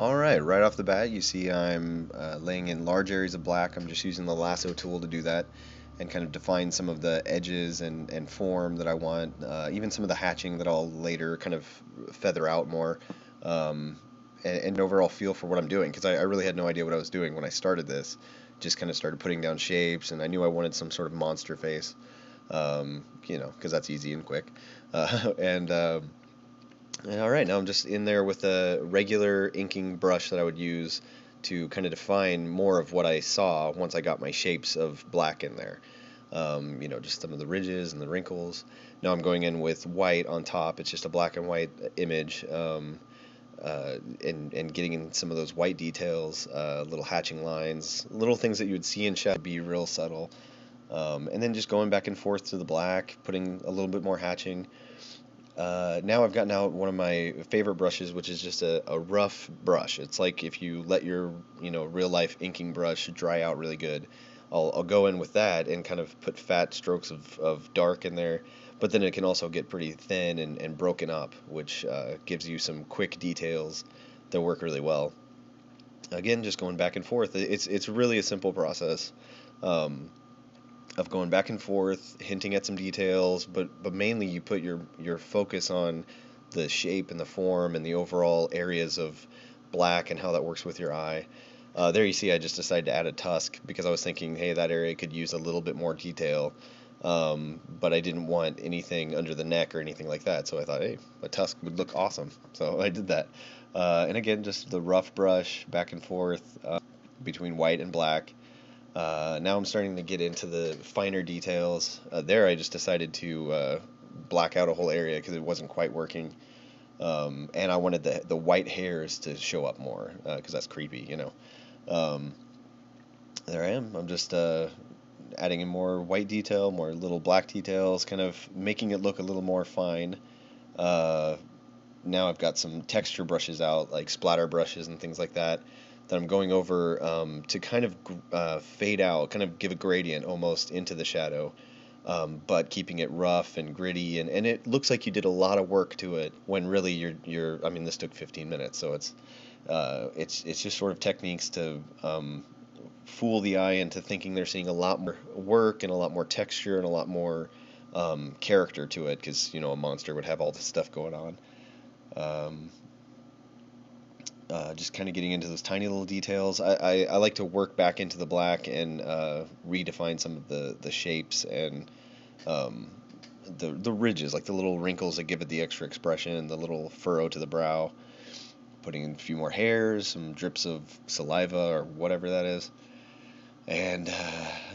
Alright, right off the bat, you see I'm laying in large areas of black. I'm just using the lasso tool to do that and kind of define some of the edges and form that I want, even some of the hatching that I'll later kind of feather out more, um, and an overall feel for what I'm doing, because I really had no idea what I was doing when I started this. Just kind of started putting down shapes, and I knew I wanted some sort of monster face, because that's easy and quick. And all right, now I'm just in there with a regular inking brush that I would use to kind of define more of what I saw once I got my shapes of black in there. Just some of the ridges and the wrinkles. Now I'm going in with white on top. It's just a black and white image, and getting in some of those white details, little hatching lines, little things that you would see in shadow be real subtle. And then just going back and forth to the black, putting a little bit more hatching. Now I've gotten out one of my favorite brushes, which is just a rough brush. It's like if you let your, real life inking brush dry out really good. I'll go in with that and kind of put fat strokes of dark in there, but then it can also get pretty thin and broken up, which gives you some quick details that work really well. Again, just going back and forth. It's really a simple process. Um, of going back and forth, hinting at some details, but mainly you put your focus on the shape and the form and the overall areas of black and how that works with your eye. There you see I just decided to add a tusk because I was thinking, hey, that area could use a little bit more detail, but I didn't want anything under the neck or anything like that, so I thought, hey, a tusk would look awesome, so I did that. And again, just the rough brush back and forth between white and black. Now I'm starting to get into the finer details. There I just decided to black out a whole area because it wasn't quite working. And I wanted the white hairs to show up more because that's creepy. Um, there I am. I'm just adding in more white detail, more little black details, kind of making it look a little more fine. Uh, Now I've got some texture brushes out, like splatter brushes and things like that, that I'm going over to kind of fade out, kind of give a gradient almost into the shadow, but keeping it rough and gritty, and it looks like you did a lot of work to it when really I mean, this took 15 minutes, so it's just sort of techniques to fool the eye into thinking they're seeing a lot more work and a lot more texture and a lot more character to it, because a monster would have all this stuff going on. Um, just kind of getting into those tiny little details. I like to work back into the black and redefine some of the shapes and um, the ridges, like the little wrinkles that give it the extra expression, the little furrow to the brow. Putting in a few more hairs, some drips of saliva or whatever that is. And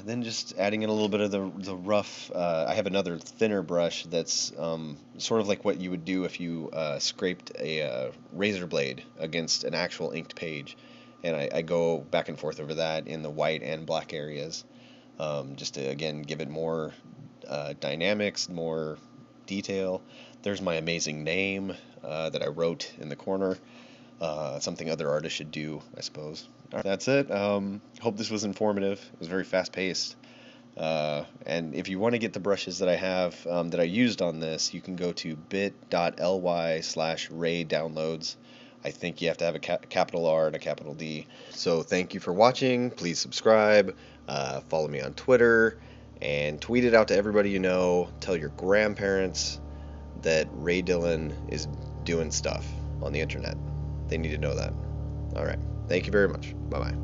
then just adding in a little bit of the rough. I have another thinner brush that's sort of like what you would do if you scraped a razor blade against an actual inked page, and I go back and forth over that in the white and black areas, just to again give it more dynamics, more detail. There's my amazing name that I wrote in the corner. Something other artists should do, I suppose. All right, that's it. Hope this was informative. It was very fast paced. And if you want to get the brushes that I have that I used on this, you can go to bit.ly/Ray downloads. I think you have to have a capital R and a capital D. So thank you for watching. Please subscribe. Follow me on Twitter. And tweet it out to everybody you know. Tell your grandparents that Ray Dillon is doing stuff on the internet. They need to know that. All right. Thank you very much. Bye bye.